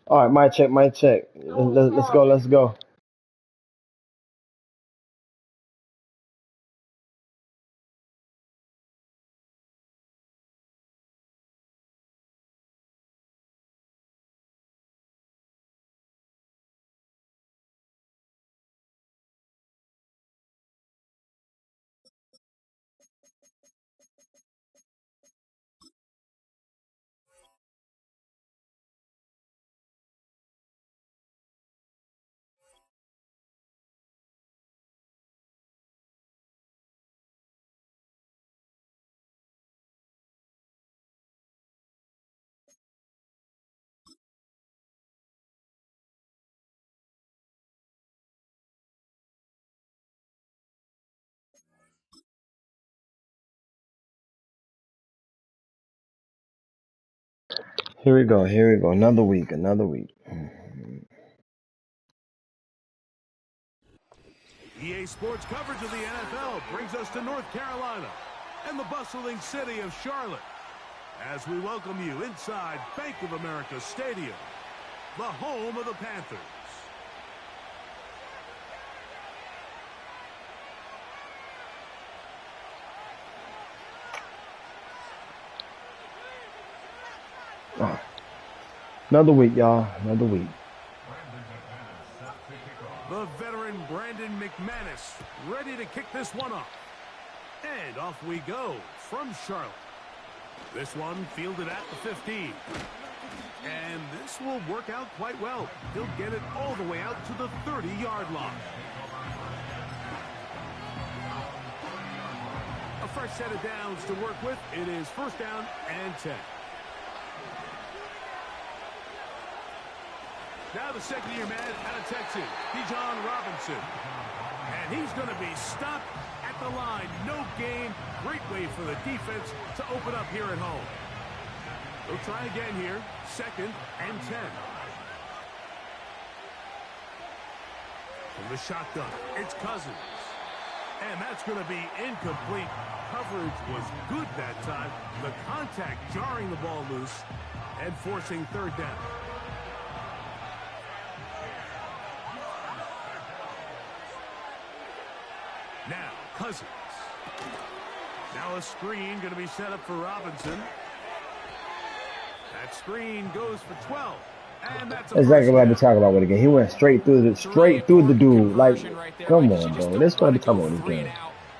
All right, my check, my check. Let's go, let's go. Here we go, here we go. Another week, another week. EA Sports coverage of the NFL brings us to North Carolina and the bustling city of Charlotte as we welcome you inside Bank of America Stadium, the home of the Panthers. Oh, another week, y'all. Another week. The veteran Brandon McManus ready to kick this one off. And off we go from Charlotte. This one fielded at the 15. And this will work out quite well. He'll get it all the way out to the 30-yard line. A fresh set of downs to work with. It is first down and 10. Now the second-year man out of Texas, Bijan Robinson. And he's going to be stopped at the line. No gain. Great way for the defense to open up here at home. They'll try again here. Second and 10. From the shotgun, it's Cousins. And that's going to be incomplete. Coverage was good that time. The contact jarring the ball loose and forcing third down. Now, Cousins. Now a screen going to be set up for Robinson. That screen goes for 12. And that's Exactly what I had to talk about with the game. He went straight through the dude. Like, come on, bro. This is what I'm talking about this game.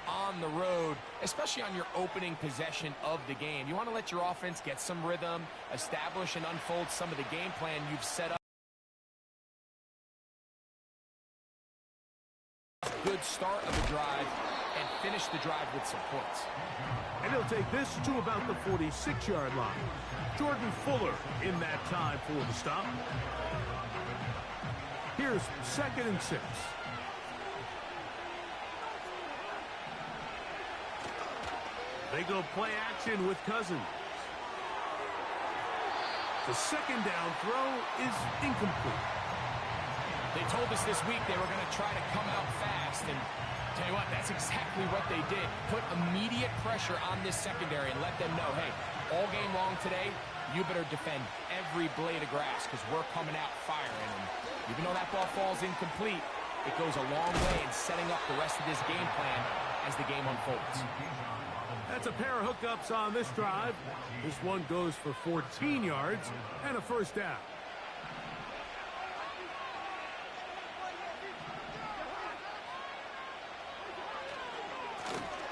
On the road, especially on your opening possession of the game. You want to let your offense get some rhythm, establish and unfold some of the game plan you've set up. Good start of the drive and finish the drive with some points. And he'll take this to about the 46-yard line. Jordan Fuller in that time for the stop. Here's second and 6. They go play action with Cousins. The second down throw is incomplete. They told us this week they were going to try to come out fast, and tell you what, that's exactly what they did. Put immediate pressure on this secondary and let them know, hey, all game long today, you better defend every blade of grass because we're coming out firing. And even though that ball falls incomplete, it goes a long way in setting up the rest of this game plan as the game unfolds. That's a pair of hookups on this drive. This one goes for 14 yards and a first down.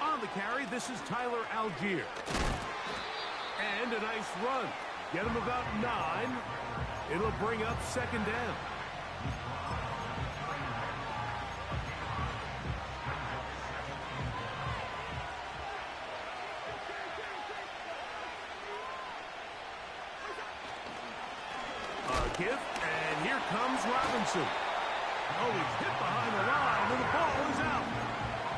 On the carry, this is Tyler Algier. And a nice run. Get him about 9. It'll bring up second down. A gift, and here comes Robinson. Oh, he's hit behind the line, and the ball is out.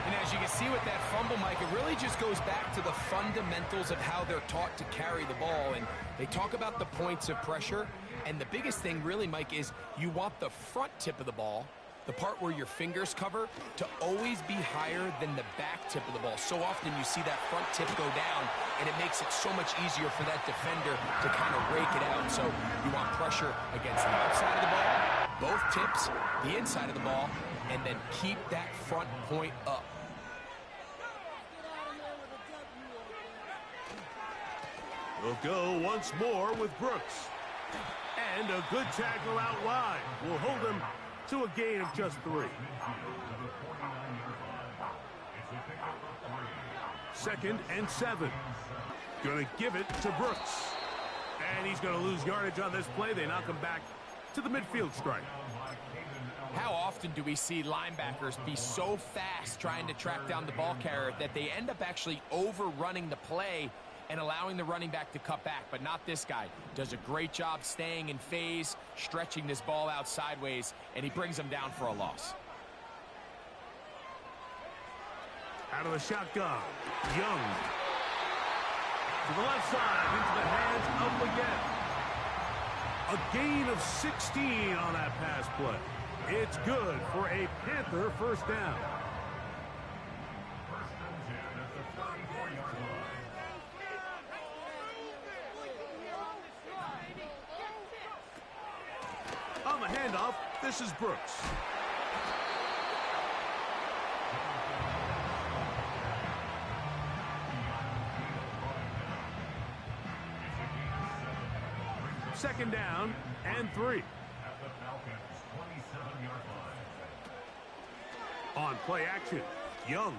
And as you can see with that fumble, Mike, it really just goes back to the fundamentals of how they're taught to carry the ball. And they talk about the points of pressure. And the biggest thing really, Mike, is you want the front tip of the ball the part where your fingers cover, to always be higher than the back tip of the ball. So often you see that front tip go down, and it makes it so much easier for that defender to kind of rake it out. So you want pressure against the outside of the ball, both tips, the inside of the ball, and then keep that front point up. We'll go once more with Brooks. And a good tackle out wide will hold him to a gain of just 3. Second and 7. Going to give it to Brooks. And he's going to lose yardage on this play. They knock him back to the midfield stripe. How often do we see linebackers be so fast trying to track down the ball carrier that they end up actually overrunning the play and allowing the running back to cut back? But not this guy. Does a great job staying in phase, stretching this ball out sideways, and he brings him down for a loss. Out of the shotgun, Young. To the left side, into the hands, up again. A gain of 16 on that pass play. It's good for a Panther first down. On the handoff, this is Brooks. Second down and 3. On play action, Young.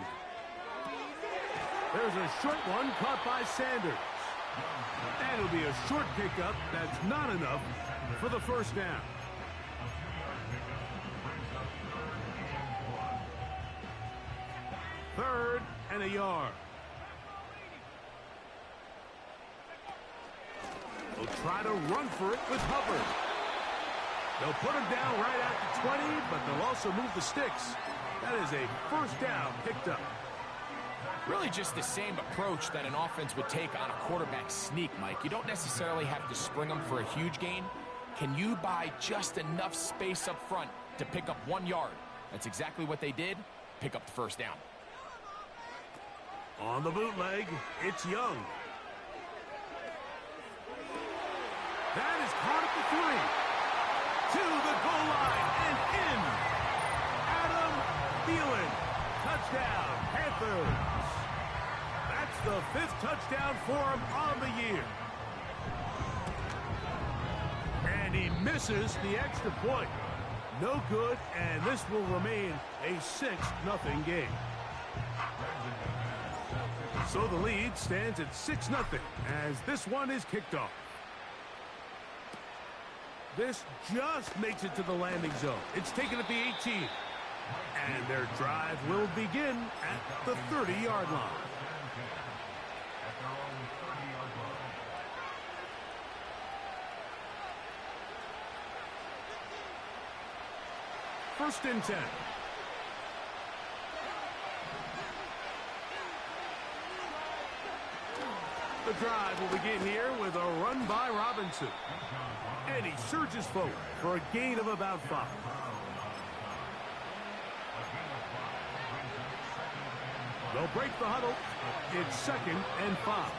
There's a short one caught by Sanders. And it'll be a short pickup. That's not enough for the first down. Third and a yard. They'll try to run for it with Hubbard. They'll put him down right at the 20, but they'll also move the sticks. That is a first down picked up. Really just the same approach that an offense would take on a quarterback sneak, Mike. You don't necessarily have to spring them for a huge gain. Can you buy just enough space up front to pick up 1 yard? That's exactly what they did. Pick up the first down. On the bootleg, it's Young. That is caught at the 3. To the goal line and in. Adam Thielen. Touchdown, Panthers. That's the 5th touchdown for him on the year. And he misses the extra point. No good, and this will remain a 6-0 game. So the lead stands at 6-0 as this one is kicked off. This just makes it to the landing zone. It's taken at the 18. And their drive will begin at the 30-yard line. First and 10. The drive will begin here with a run by Robinson. And he surges forward for a gain of about 5. They'll break the huddle. It's 2nd and 5.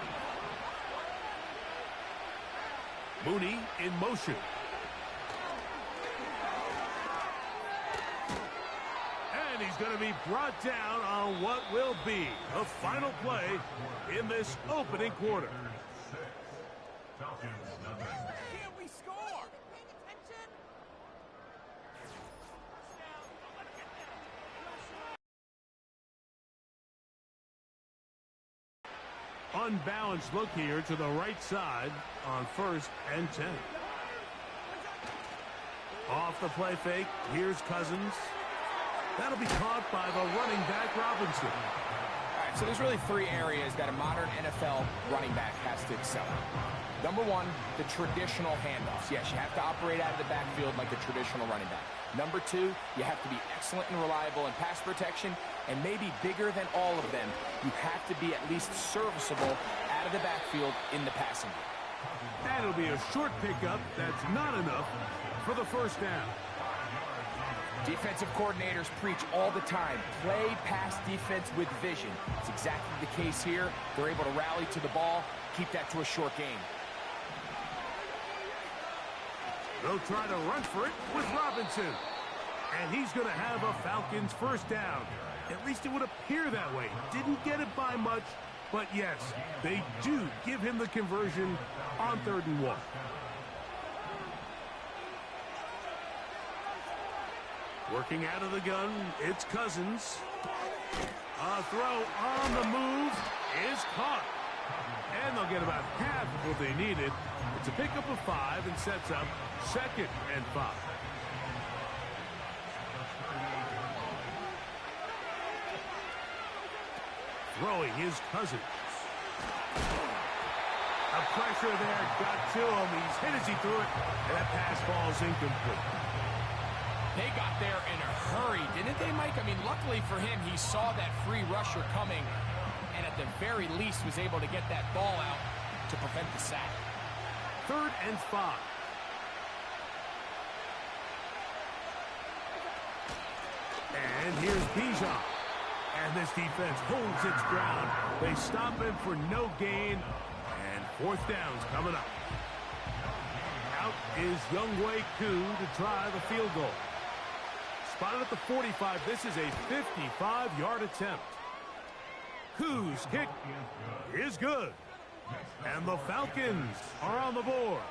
Mooney in motion. And he's going to be brought down on what will be the final play in this opening quarter. Can we score? Unbalanced look here to the right side on 1st and 10. Off the play fake, here's Cousins. That'll be caught by the running back, Robinson. All right, so there's really 3 areas that a modern NFL running back has to excel in. Number 1, the traditional handoffs. Yes, you have to operate out of the backfield like a traditional running back. Number 2, you have to be excellent and reliable in pass protection, and maybe bigger than all of them, you have to be at least serviceable out of the backfield in the passing game. And it'll be a short pickup. That's not enough for the first down. Defensive coordinators preach all the time, play pass defense with vision. It's exactly the case here. They're able to rally to the ball, keep that to a short game. They'll try to run for it with Robinson. And he's going to have a Falcons first down. At least it would appear that way. Didn't get it by much, but yes, they do give him the conversion on 3rd and 1. Working out of the gun, it's Cousins. A throw on the move is caught. And they'll get about half of what they needed. It's a pickup of 5 and sets up 2nd and 5. Throwing his Cousins. A pressure there got to him. He's hit as he threw it, and that pass falls incomplete. They got there in a hurry, didn't they, Mike? I mean, luckily for him, he saw that free rusher coming, and at the very least was able to get that ball out to prevent the sack. 3rd and 5. And here's Bijan. And this defense holds its ground. They stop him for no gain. And 4th down's coming up. Out is Younghoe Koo to try the field goal. Spotted at the 45. This is a 55-yard attempt. Koo's kick is good. And the Falcons are on the board.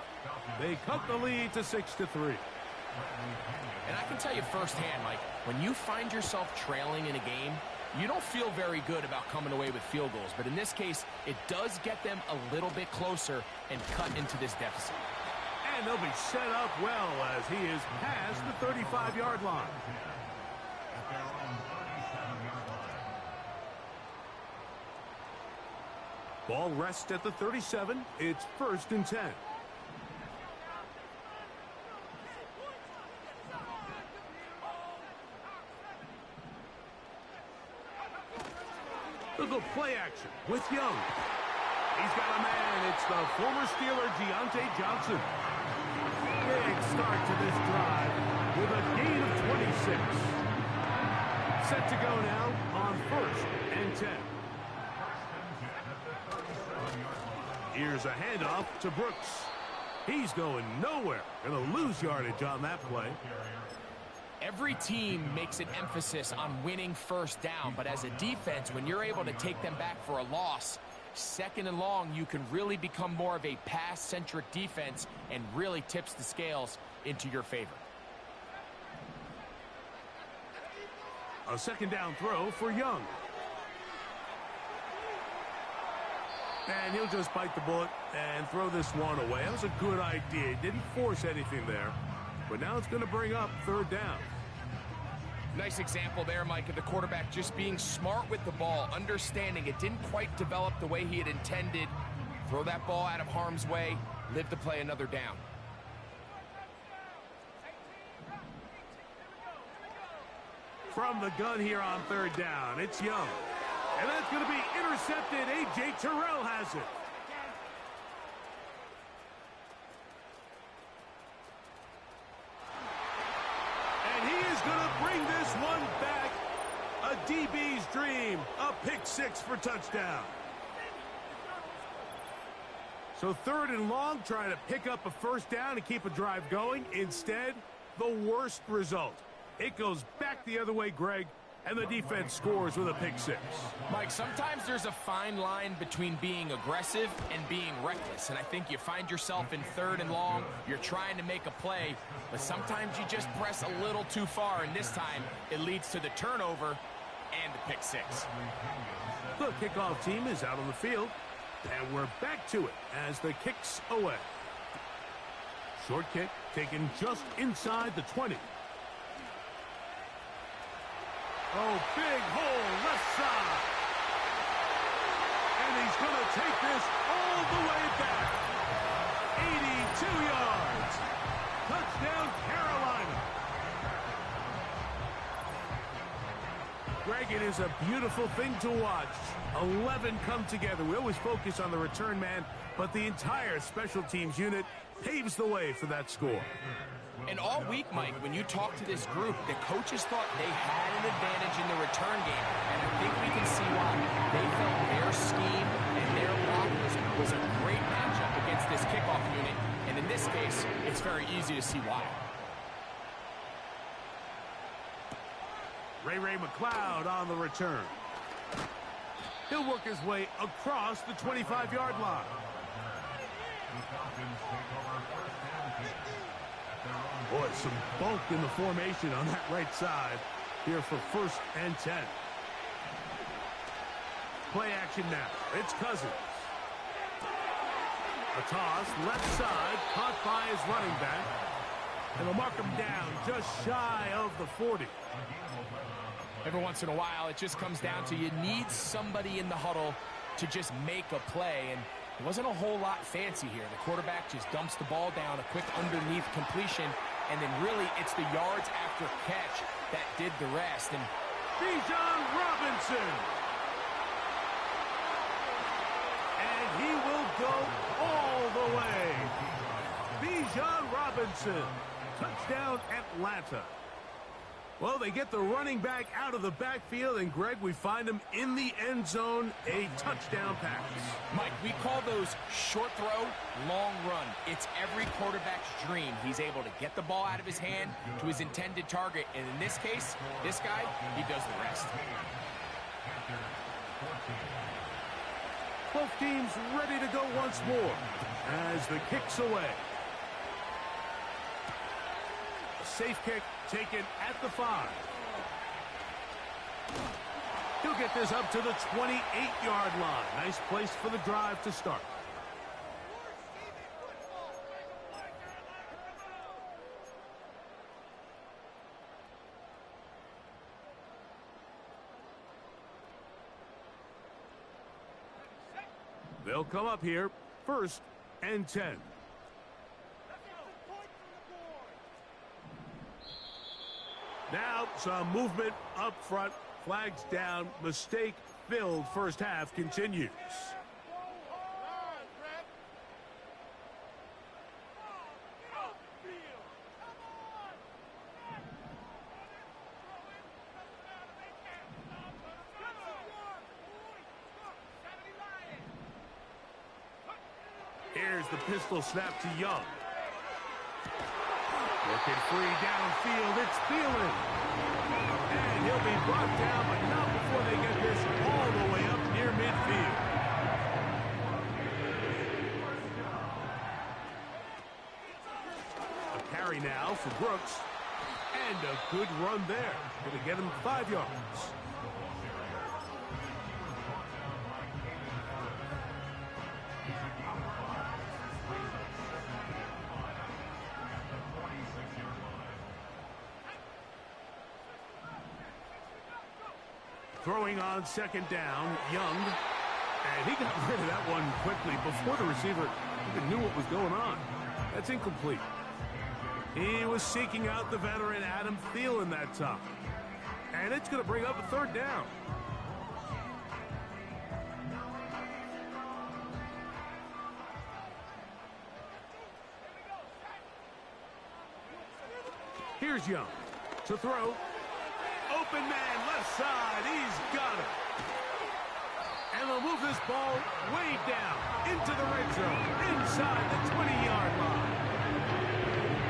They cut the lead to 6-3. And I can tell you firsthand, Mike, when you find yourself trailing in a game, you don't feel very good about coming away with field goals. But in this case, it does get them a little bit closer and cut into this deficit. And they'll be set up well as he is past the 35-yard line. Ball rests at the 37. It's 1st and 10. They'll go play action with Young. He's got a man. It's the former Steeler, Deontay Johnson. Big start to this drive with a gain of 26. Set to go now on 1st and 10. Here's a handoff to Brooks. He's going nowhere. Going to lose yardage on that play. Every team makes an emphasis on winning first down, but as a defense, when you're able to take them back for a loss, 2nd and long, you can really become more of a pass-centric defense and really tips the scales into your favor. A 2nd down throw for Young. And he'll just bite the bullet and throw this one away. That was a good idea. Didn't force anything there. But now it's going to bring up 3rd down. Nice example there, Mike, of the quarterback just being smart with the ball, understanding it didn't quite develop the way he had intended. Throw that ball out of harm's way, live to play another down. From the gun here on 3rd down, it's Young. And that's going to be intercepted. A.J. Terrell has it. And he is going to bring this one back. A DB's dream. A pick 6 for touchdown. So 3rd and long, trying to pick up a 1st down and keep a drive going. Instead, the worst result. It goes back the other way, Greg. And the defense scores with a pick 6. Mike, sometimes there's a fine line between being aggressive and being reckless. And I think you find yourself in 3rd and long, you're trying to make a play, but sometimes you just press a little too far, and this time it leads to the turnover and the pick 6. The kickoff team is out on the field, and we're back to it as the kick's away. Short kick taken just inside the 20. Oh, big hole left side. And he's going to take this all the way back. 82 yards. Touchdown, Carolina. Greg, it is a beautiful thing to watch. 11 come together. We always focus on the return man, but the entire special teams unit paves the way for that score. And all week, Mike, when you talk to this group, the coaches thought they had an advantage in the return game. And I think we can see why. They felt their scheme and their block was a great matchup against this kickoff unit. And in this case, it's very easy to see why. Ray McLeod on the return. He'll work his way across the 25-yard line. Boy, some bulk in the formation on that right side here for 1st and 10. Play action now. It's Cousins. A toss, left side, caught by his running back. And they'll mark him down just shy of the 40. Every once in a while, it just comes down to you need somebody in the huddle to just make a play. And it wasn't a whole lot fancy here. The quarterback just dumps the ball down, a quick underneath completion, and then really it's the yards after catch that did the rest. And Bijan Robinson. And he will go all the way. Bijan Robinson. Touchdown, Atlanta. Well, they get the running back out of the backfield, and, Greg, we find him in the end zone, a touchdown pass. Mike, we call those short throw, long run. It's every quarterback's dream. He's able to get the ball out of his hand to his intended target, and in this case, this guy, he does the rest. Both teams ready to go once more as the kick's away. Safe kick taken at the 5. He'll get this up to the 28-yard line. Nice place for the drive to start. They'll come up here, 1st and 10. Now, some movement up front. Flags down. Mistake-filled first half continues. Here's the pistol snap to Young. Looking free downfield, it's Thielen. And he'll be brought down, but not before they get this all the way up near midfield. A carry now for Brooks. And a good run there. Going to get him 5 yards. Throwing on 2nd down, Young. And he got rid of that one quickly before the receiver even knew what was going on. That's incomplete. He was seeking out the veteran Adam Thielen that time. And it's going to bring up a 3rd down. Here's Young to throw. Open man, left side, he's got it. And they'll move this ball way down into the red zone, inside the 20-yard line.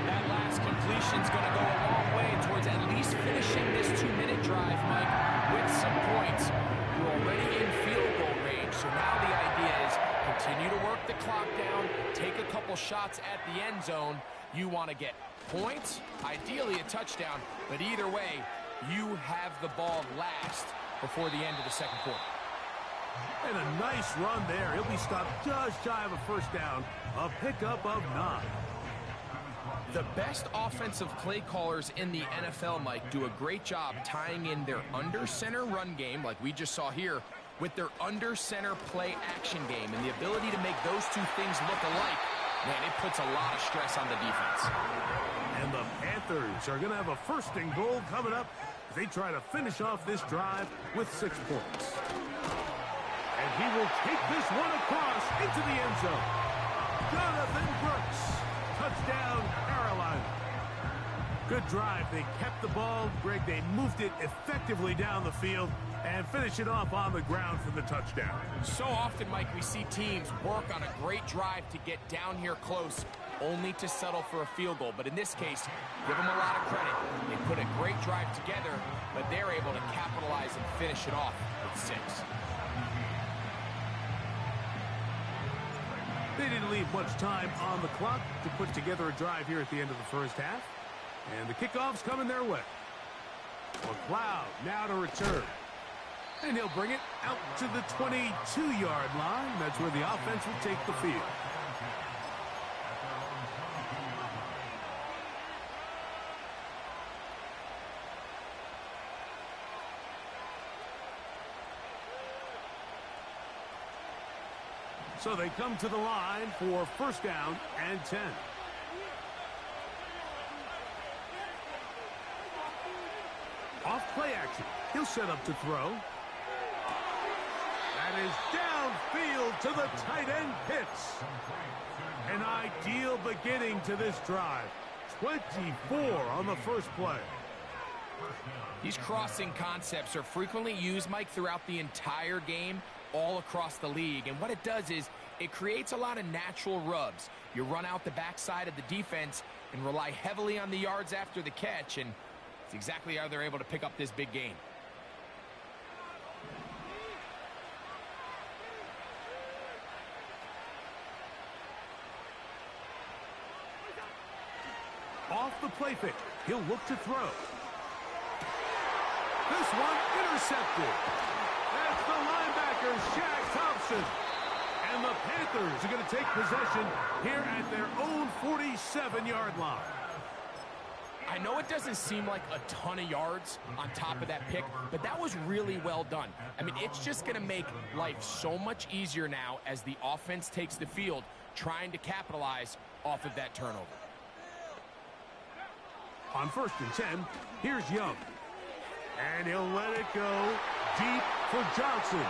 That last completion's going to go a long way towards at least finishing this 2-minute drive, Mike, with some points. You're already in field goal range, so now the idea is continue to work the clock down, take a couple shots at the end zone. You want to get points, ideally a touchdown, but either way, you have the ball last before the end of the 2nd quarter. And a nice run there. He'll be stopped just shy of a 1st down. A pickup of 9. The best offensive play callers in the NFL, Mike, do a great job tying in their under-center run game, like we just saw here, with their under-center play action game. And the ability to make those two things look alike, man, it puts a lot of stress on the defense. And the Panthers are going to have a 1st and goal coming up as they try to finish off this drive with 6 points. And he will take this one across into the end zone. Jonathan Brooks. Touchdown, Carolina. Good drive. They kept the ball. Greg, they moved it effectively down the field and finish it off on the ground for the touchdown. So often, Mike, we see teams work on a great drive to get down here close, only to settle for a field goal. But in this case, give them a lot of credit. They put a great drive together, but they're able to capitalize and finish it off with 6. They didn't leave much time on the clock to put together a drive here at the end of the first half. And the kickoff's coming their way. McLeod now to return. And he'll bring it out to the 22-yard line. That's where the offense will take the field. So they come to the line for first down and 10. Off play action. He'll set up to throw. That is downfield to the tight end Pitts. An ideal beginning to this drive. 24 on the first play. These crossing concepts are frequently used, Mike, throughout the entire game, all across the league. And what it does is it creates a lot of natural rubs. You run out the backside of the defense and rely heavily on the yards after the catch, and it's exactly how they're able to pick up this big gain. Off the play fake. He'll look to throw. This one intercepted. That's the linebacker, Shaq Thompson. And the Panthers are going to take possession here at their own 47-yard line. I know it doesn't seem like a ton of yards on top of that pick, but that was really well done. I mean, it's just going to make life so much easier now as the offense takes the field, trying to capitalize off of that turnover. On 1st and 10, here's Young. And he'll let it go deep for Johnson.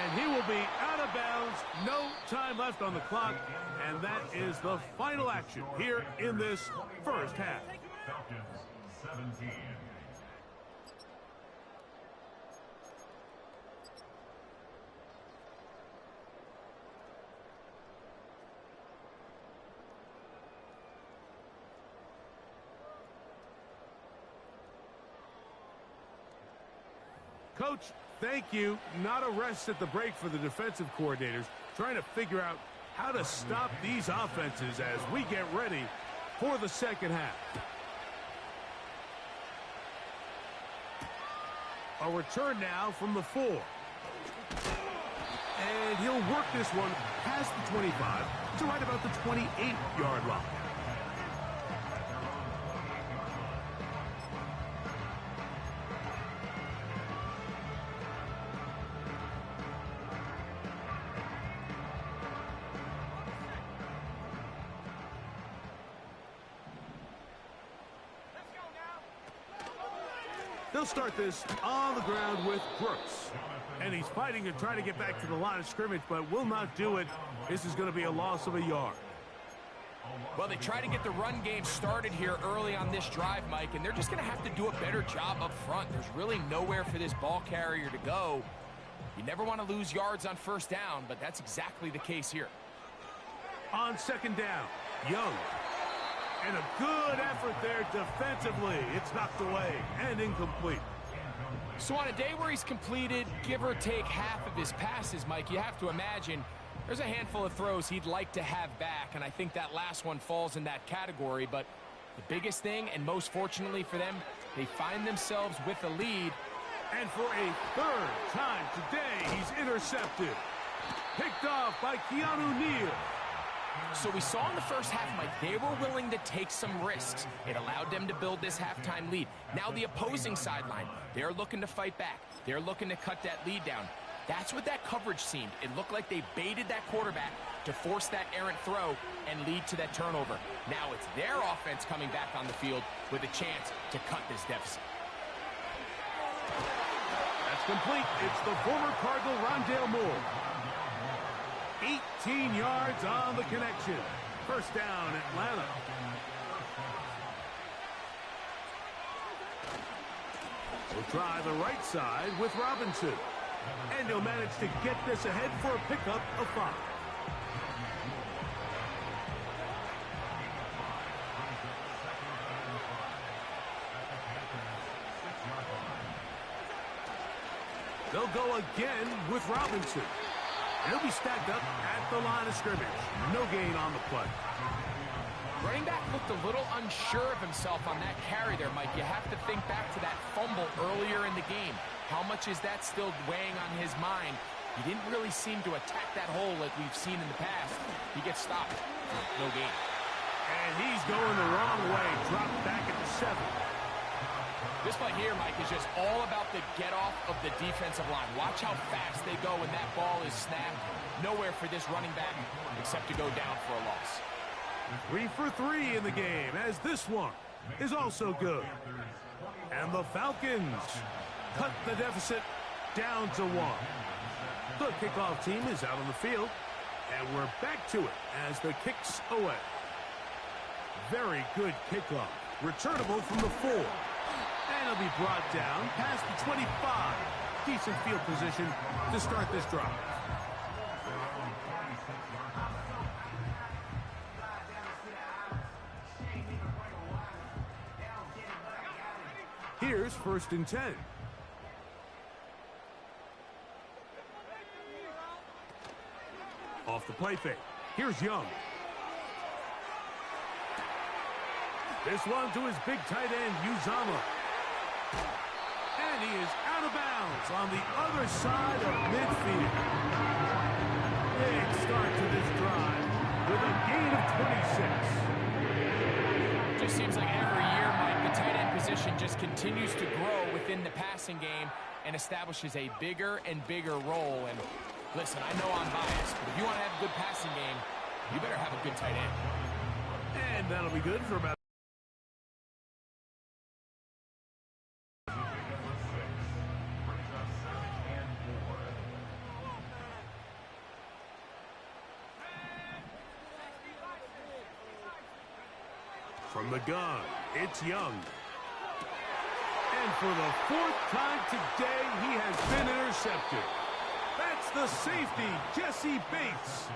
And he will be out of bounds. No time left on the clock. And that is the final action here in this first half. Falcons 17. Coach, thank you. Not a rest at the break for the defensive coordinators, trying to figure out how to stop these offenses as we get ready for the second half. A return now from the 4. And he'll work this one past the 25 to right about the 28-yard line. They'll start this on the ground with Brooks. And he's fighting and trying to get back to the line of scrimmage, but will not do it. This is going to be a loss of a yard. Well, they try to get the run game started here early on this drive, Mike, and they're just going to have to do a better job up front. There's really nowhere for this ball carrier to go. You never want to lose yards on first down, but that's exactly the case here. On second down, Young. And a good effort there defensively. It's knocked away and incomplete. So on a day where he's completed, give or take half of his passes, Mike, you have to imagine there's a handful of throws he'd like to have back, and I think that last one falls in that category. But the biggest thing, and most fortunately for them, they find themselves with a lead. And for a third time today, he's intercepted. Picked off by Keanu Neal. So we saw in the first half, Mike, they were willing to take some risks. It allowed them to build this halftime lead. Now the opposing sideline, they're looking to fight back. They're looking to cut that lead down. That's what that coverage seemed. It looked like they baited that quarterback to force that errant throw and lead to that turnover. Now it's their offense coming back on the field with a chance to cut this deficit. That's complete. It's the former Cardinal Rondale Moore. 15 yards on the connection. First down, Atlanta. We'll try the right side with Robinson. And he'll manage to get this ahead for a pickup of 5. They'll go again with Robinson. And he'll be stacked up at the line of scrimmage. No gain on the play. Running back looked a little unsure of himself on that carry there, Mike. You have to think back to that fumble earlier in the game. How much is that still weighing on his mind? He didn't really seem to attack that hole like we've seen in the past. He gets stopped. No gain. And he's going the wrong way. Dropped back at the 7. This play here, Mike, is just all about the get-off of the defensive line. Watch how fast they go when that ball is snapped. Nowhere for this running back except to go down for a loss. 3 for 3 in the game, as this one is also good. And the Falcons cut the deficit down to 1. The kickoff team is out on the field, and we're back to it as the kick's away. Very good kickoff. Returnable from the 4. And he'll be brought down past the 25. Decent field position to start this drive. Here's 1st and 10. Off the play fake. Here's Young. This one to his big tight end, Uzama. And he is out of bounds on the other side of midfield. Big start to this drive with a gain of 26. Just seems like every year, Mike, the tight end position just continues to grow within the passing game and establishes a bigger and bigger role. And listen, I know I'm biased, but if you want to have a good passing game, you better have a good tight end. And that'll be good for about from the gun, it's Young. And for the 4th time today, he has been intercepted. That's the safety, Jesse Bates.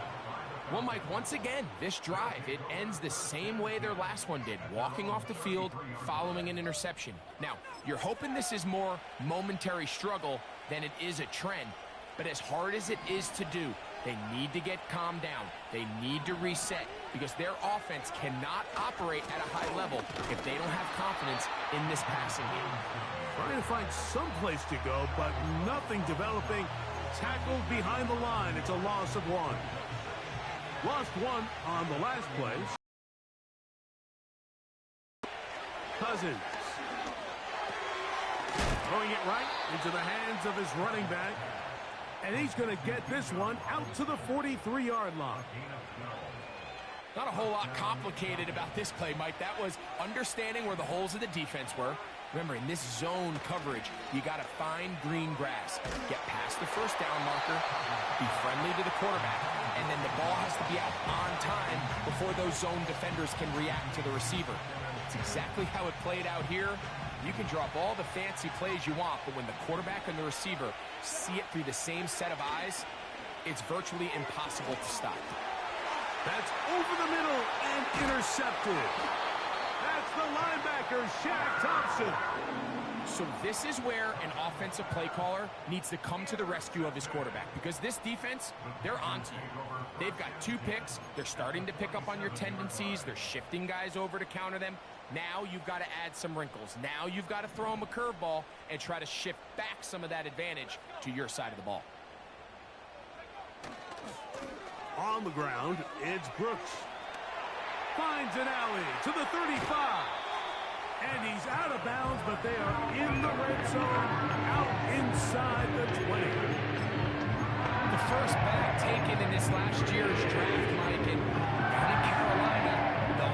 Well, Mike, once again, this drive, it ends the same way their last one did, walking off the field, following an interception. Now, you're hoping this is more momentary struggle than it is a trend, but as hard as it is to do, they need to get calmed down. They need to reset because their offense cannot operate at a high level if they don't have confidence in this passing game. Trying to find some place to go, but nothing developing. Tackled behind the line. It's a loss of 1. Lost 1 on the last play. Cousins. Throwing it right into the hands of his running back. And he's going to get this one out to the 43-yard line. Not a whole lot complicated about this play, Mike. That was understanding where the holes of the defense were. Remember, in this zone coverage, you got to find green grass. Get past the first down marker, be friendly to the quarterback, and then the ball has to be out on time before those zone defenders can react to the receiver. It's exactly how it played out here. You can drop all the fancy plays you want, but when the quarterback and the receiver see it through the same set of eyes, it's virtually impossible to stop. That's over the middle and intercepted. That's the linebacker, Shaq Thompson. So this is where an offensive play caller needs to come to the rescue of his quarterback, because this defense, they're onto you. They've got 2 picks. They're starting to pick up on your tendencies. They're shifting guys over to counter them. Now you've got to add some wrinkles. Now you've got to throw them a curveball and try to shift back some of that advantage to your side of the ball. On the ground, it's Brooks. Finds an alley to the 35. And he's out of bounds, but they are in the red zone, out inside the 20. The first bag taken in this last year's draft, Mike, and down in Carolina,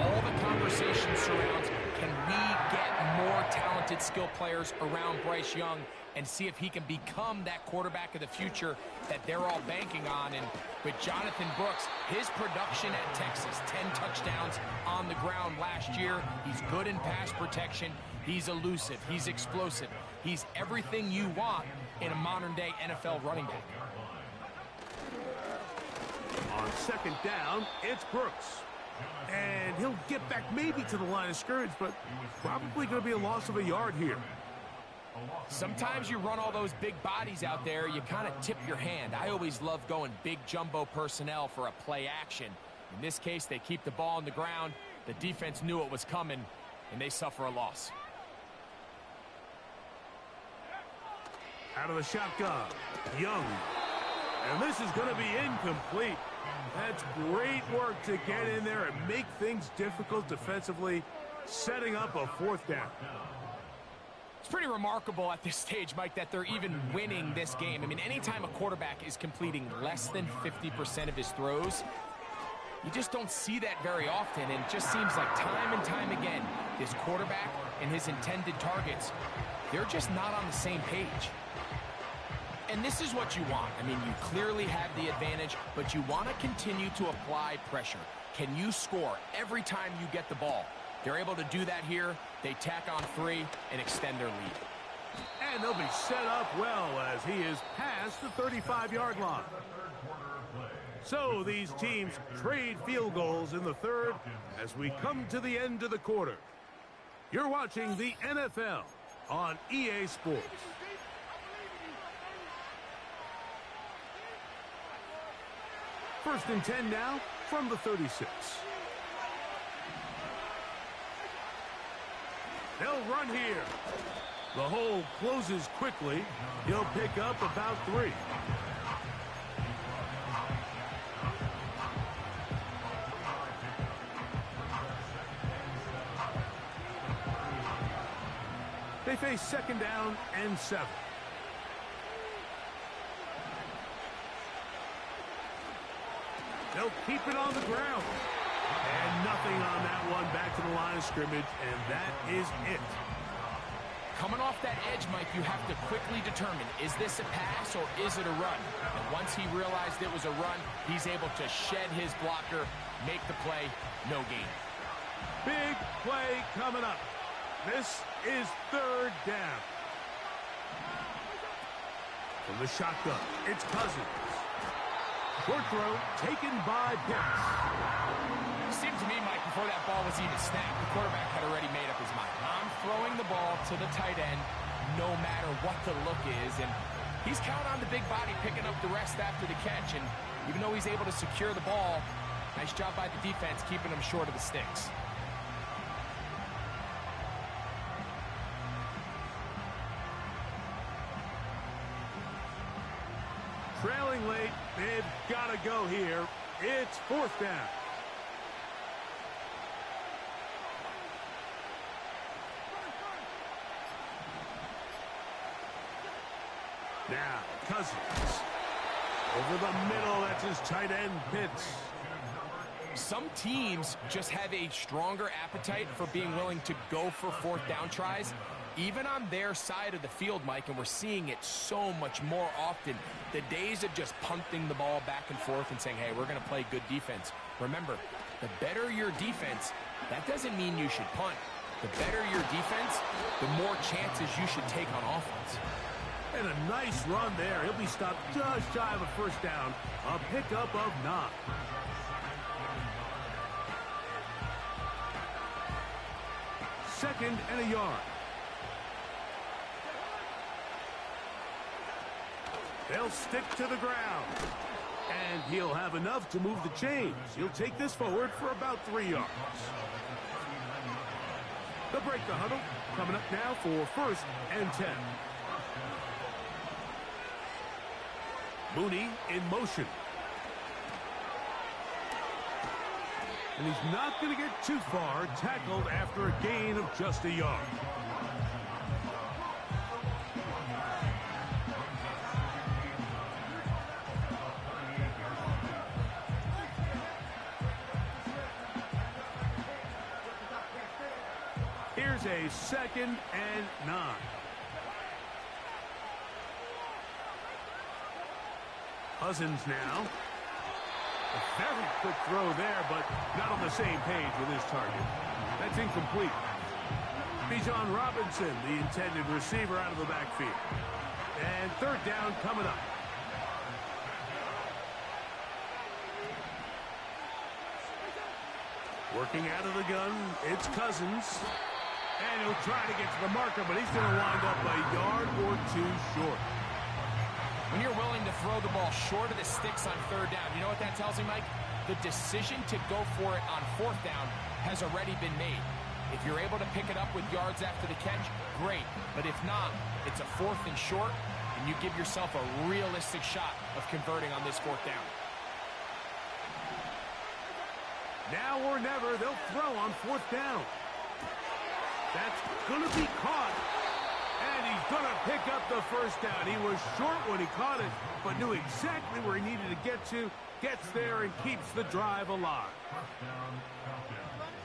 all the conversation surrounds, can we get more talented skill players around Bryce Young and see if he can become that quarterback of the future that they're all banking on. And with Jonathan Brooks, his production at Texas, 10 touchdowns on the ground last year. He's good in pass protection. He's elusive. He's explosive. He's everything you want in a modern-day NFL running back. On second down, it's Brooks. And he'll get back maybe to the line of scrimmage, but probably going to be a loss of a yard here. Sometimes you run all those big bodies out there, you kind of tip your hand. I always love going big jumbo personnel for a play action. In this case, they keep the ball on the ground. The defense knew it was coming, and they suffer a loss. Out of the shotgun, Young. And this is going to be incomplete. That's great work to get in there and make things difficult defensively, setting up a fourth down. It's pretty remarkable at this stage, Mike, that they're even winning this game. I mean, anytime a quarterback is completing less than 50% of his throws, you just don't see that very often, and it just seems like time and time again, this quarterback and his intended targets, they're just not on the same page. And this is what you want. I mean, you clearly have the advantage, but you want to continue to apply pressure. Can you score every time you get the ball? They're able to do that here. They tack on 3 and extend their lead. And they'll be set up well as he is past the 35-yard line. So these teams trade field goals in the third as we come to the end of the quarter. You're watching the NFL on EA Sports. First and 10 now from the 36. They'll run here. The hole closes quickly. He'll pick up about 3. They face second down and 7. They'll keep it on the ground. And nothing on that one, back to the line of scrimmage, and that is it. Coming off that edge, Mike, you have to quickly determine, is this a pass or is it a run? And once he realized it was a run, he's able to shed his blocker, make the play, no gain. Big play coming up. This is third down. From the shotgun, it's Cousins. Short throw taken by Pitts. It seemed to me, Mike, before that ball was even snapped, the quarterback had already made up his mind. I'm throwing the ball to the tight end no matter what the look is, and he's counting on the big body picking up the rest after the catch, and even though he's able to secure the ball, nice job by the defense keeping him short of the sticks. Trailing late, they've got to go here. It's fourth down. Now, Cousins. Over the middle, that's his tight end, Pitts. Some teams just have a stronger appetite for being willing to go for fourth down tries, even on their side of the field, Mike, and we're seeing it so much more often. The days of just punting the ball back and forth and saying, hey, we're going to play good defense. Remember, the better your defense, that doesn't mean you should punt. The better your defense, the more chances you should take on offense. And a nice run there. He'll be stopped just shy of a first down. A pickup of 9. Second and a yard. They'll stick to the ground. And he'll have enough to move the chains. He'll take this forward for about 3 yards. They'll break the huddle. Coming up now for first and 10. Mooney in motion. And he's not going to get too far, tackled after a gain of just a yard. Here's Here's a 2nd and 9. Cousins now. A very quick throw there, but not on the same page with his target. That's incomplete. Bijan Robinson, the intended receiver, out of the backfield. And 3rd down coming up. Working out of the gun, it's Cousins. And he'll try to get to the marker, but he's going to wind up a yard or 2 short. When you're willing to throw the ball short of the sticks on 3rd down, you know what that tells me, Mike? The decision to go for it on 4th down has already been made. If you're able to pick it up with yards after the catch, great. But if not, it's a 4th and short, and you give yourself a realistic shot of converting on this 4th down. Now or never, they'll throw on 4th down. That's going to be caught. And he's going to pick up the 1st down. He was short when he caught it, but knew exactly where he needed to get to. Gets there and keeps the drive alive.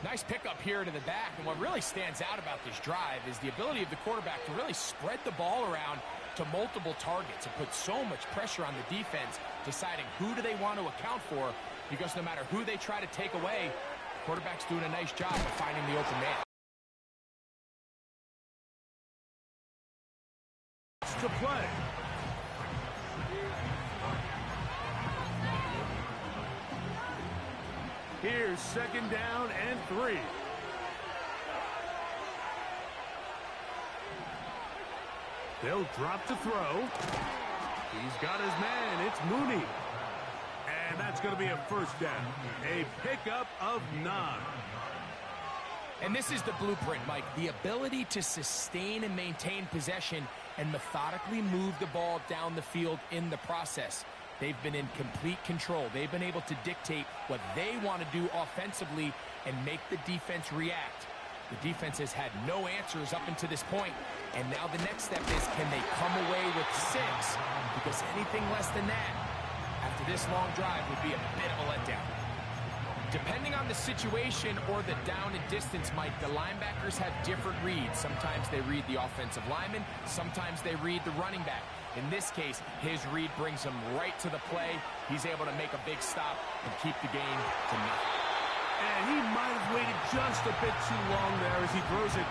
Nice pickup here to the back, and what really stands out about this drive is the ability of the quarterback to really spread the ball around to multiple targets. It puts so much pressure on the defense, deciding who do they want to account for, because no matter who they try to take away, the quarterback's doing a nice job of finding the open man. To play. Here's 2nd down and 3. They'll drop to throw. He's got his man. It's Mooney. And that's going to be a 1st down. A pickup of 9. And this is the blueprint, Mike. The ability to sustain and maintain possession and methodically move the ball down the field in the process. They've been in complete control. They've been able to dictate what they want to do offensively and make the defense react. The defense has had no answers up until this point, and now the next step is, can they come away with 6? Because anything less than that, after this long drive, would be a bit of a letdown. Depending on the situation or the down and distance, Mike, the linebackers have different reads. Sometimes they read the offensive lineman. Sometimes they read the running back. In this case, his read brings him right to the play. He's able to make a big stop and keep the game to nothing. And he might have waited just a bit too long there as he throws it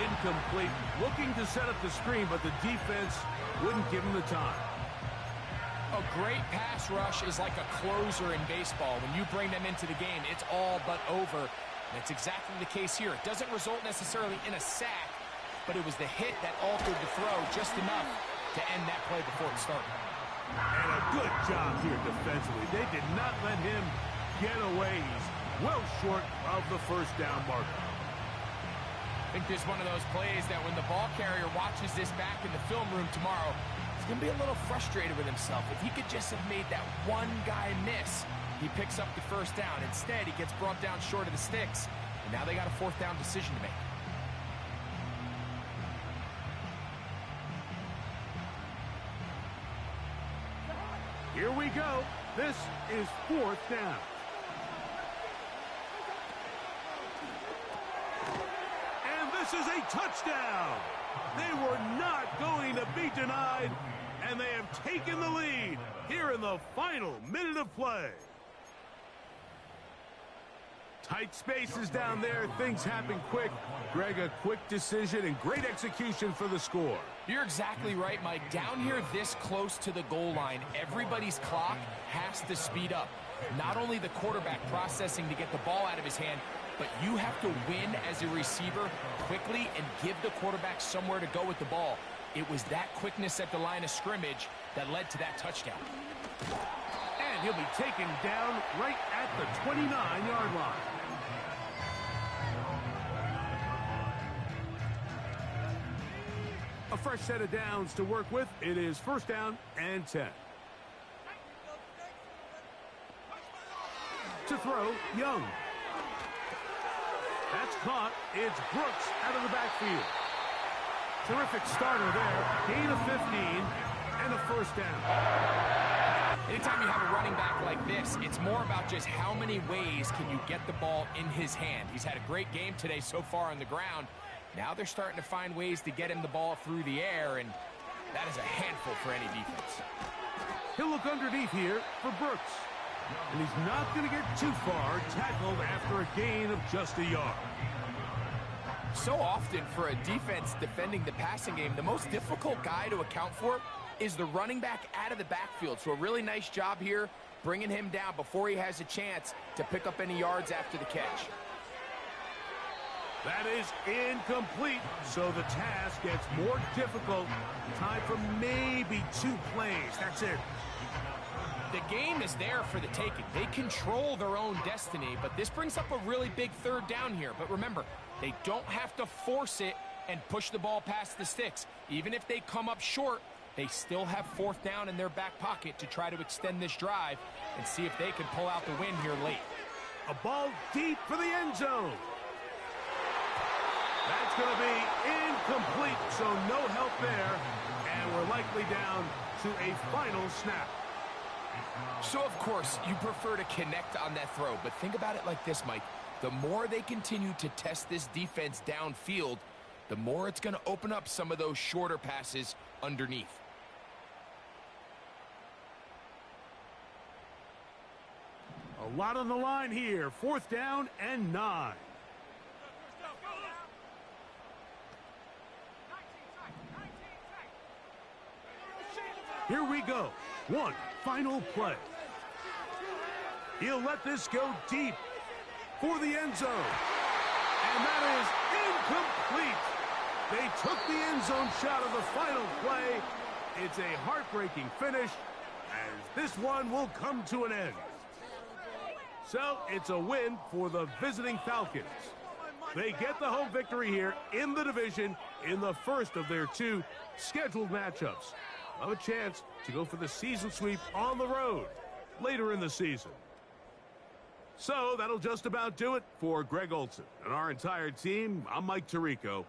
incomplete. Looking to set up the screen, but the defense wouldn't give him the time. A great pass rush is like a closer in baseball. When you bring them into the game, it's all but over. And it's exactly the case here. It doesn't result necessarily in a sack, but it was the hit that altered the throw just enough to end that play before it started. And a good job here defensively. They did not let him get away. He's well short of the 1st down marker. I think this is one of those plays that when the ball carrier watches this back in the film room tomorrow, he's going to be a little frustrated with himself. If he could just have made that one guy miss, he picks up the 1st down. Instead, he gets brought down short of the sticks, and now they got a 4th down decision to make. Here we go. This is 4th down. And this is a touchdown. They were not going to be denied, and they have taken the lead here in the final minute of play. Tight spaces down there. Things happen quick. Greg, a quick decision and great execution for the score. You're exactly right, Mike. Down here this close to the goal line, everybody's clock has to speed up. Not only the quarterback processing to get the ball out of his hand, but you have to win as a receiver quickly and give the quarterback somewhere to go with the ball. It was that quickness at the line of scrimmage that led to that touchdown. And he'll be taken down right at the 29-yard line. A fresh set of downs to work with. It is 1st down and 10. To throw, Young. That's caught. It's Brooks out of the backfield. Terrific starter there. Gain of 15 and a 1st down. Anytime you have a running back like this, it's more about just how many ways can you get the ball in his hand. He's had a great game today so far on the ground. Now they're starting to find ways to get him the ball through the air, and that is a handful for any defense. He'll look underneath here for Brooks. And he's not going to get too far, tackled after a gain of just a yard. So often for a defense defending the passing game, the most difficult guy to account for is the running back out of the backfield. So a really nice job here bringing him down before he has a chance to pick up any yards after the catch. That is incomplete, so the task gets more difficult. Time for maybe 2 plays. That's it. The game is there for the taking. They control their own destiny, but this brings up a really big 3rd down here. But remember, they don't have to force it and push the ball past the sticks. Even if they come up short, they still have 4th down in their back pocket to try to extend this drive and see if they can pull out the win here late. A ball deep for the end zone. That's going to be incomplete, so no help there. And we're likely down to a final snap. So, of course, you prefer to connect on that throw, but think about it like this, Mike. The more they continue to test this defense downfield, the more it's going to open up some of those shorter passes underneath. A lot on the line here. 4th down and 9. Here we go. One final play. He'll let this go deep for the end zone. And that is incomplete. They took the end zone shot of the final play. It's a heartbreaking finish, as this one will come to an end. So it's a win for the visiting Falcons. They get the home victory here in the division in the first of their 2 scheduled matchups. Have a chance to go for the season sweep on the road later in the season. So that'll just about do it for Greg Olson and our entire team. I'm Mike Tirico.